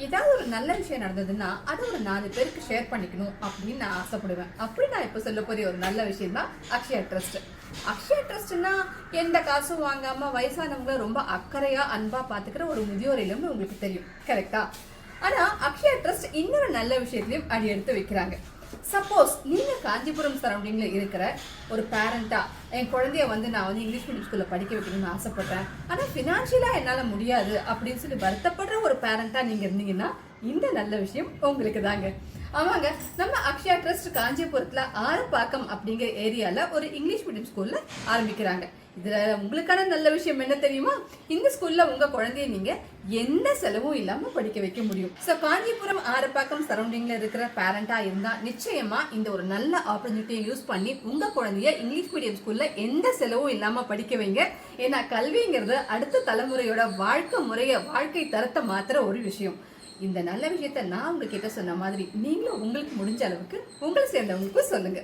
ஏதாவது ஒரு நல்ல விஷயம் நடந்ததுன்னா அதை ஒரு 4 பேருக்கு ஷேர் பண்ணிக்கணும் அப்படின்னு நான் ஆசைப்படுவேன். அப்படி நான் இப்போ சொல்ல போற ஒரு நல்ல விஷயம் தான் அக்ஷயா ட்ரஸ்ட். அக்ஷயா ட்ரஸ்ட்னா எந்த காசும் வாங்காம வயசானவங்களை ரொம்ப அக்கறையா அன்பா பாத்துக்கிற ஒரு முதியோர் இல்லம்னு உங்களுக்கு தெரியும், கரெக்டா? ஆனா அக்ஷயா ட்ரஸ்ட் இன்னொரு நல்ல விஷயத்திலையும் அடி எடுத்து வைக்கிறாங்க. சப்போஸ் நீங்க காஞ்சிபுரம் சரௌண்டிங்ல இருக்கிற ஒரு பேரண்டா, என் குழந்தைய நான் இங்கிலீஷ் மீடியம் ஸ்கூல்ல படிக்க வைக்கணும்னு ஆசைப்படுறேன், ஆனா பினான்சியலா என்னால முடியாது அப்படின்னு சொல்லி வருத்தப்படுற ஒரு பேரண்டா நீங்க இருந்தீங்கன்னா இந்த நல்ல விஷயம் உங்களுக்கு தாங்க. ஆமாங்க, நம்ம அக்ஷயா ட்ரஸ்ட் காஞ்சிபுரத்துல ஆரப்பாக்கம் அப்படிங்கிற ஏரியால ஒரு இங்கிலீஷ் மீடியம் ஸ்கூல்ல ஆரம்பிக்கிறாங்க. இதுல உங்களுக்கான நல்ல விஷயம் என்ன தெரியுமா? இந்த ஸ்கூல்ல உங்க குழந்தைய நீங்க எந்த செலவும் இல்லாம படிக்க வைக்க முடியும். சோ காஞ்சிபுரம் ஆரப்பாக்கம் சரௌண்டிங்ல இருக்கிற பேரண்டா இருந்தா நிச்சயமா இந்த ஒரு நல்ல ஆப்பர்ச்சுனிட்டியை யூஸ் பண்ணி உங்க குழந்தைய இங்கிலீஷ் மீடியம் ஸ்கூல்ல எந்த செலவும் இல்லாம படிக்க வைங்க. ஏன்னா கல்விங்கிறது அடுத்த தலைமுறையோட வாழ்க்கை தரத்தை மாத்துற ஒரு விஷயம். இந்த நல்ல விஷயத்த நான் உங்ககிட்ட சொன்ன மாதிரி நீங்களும் உங்களுக்கு முடிஞ்ச அளவுக்கு உங்களை சேர்ந்தவங்களுக்கும் சொல்லுங்க.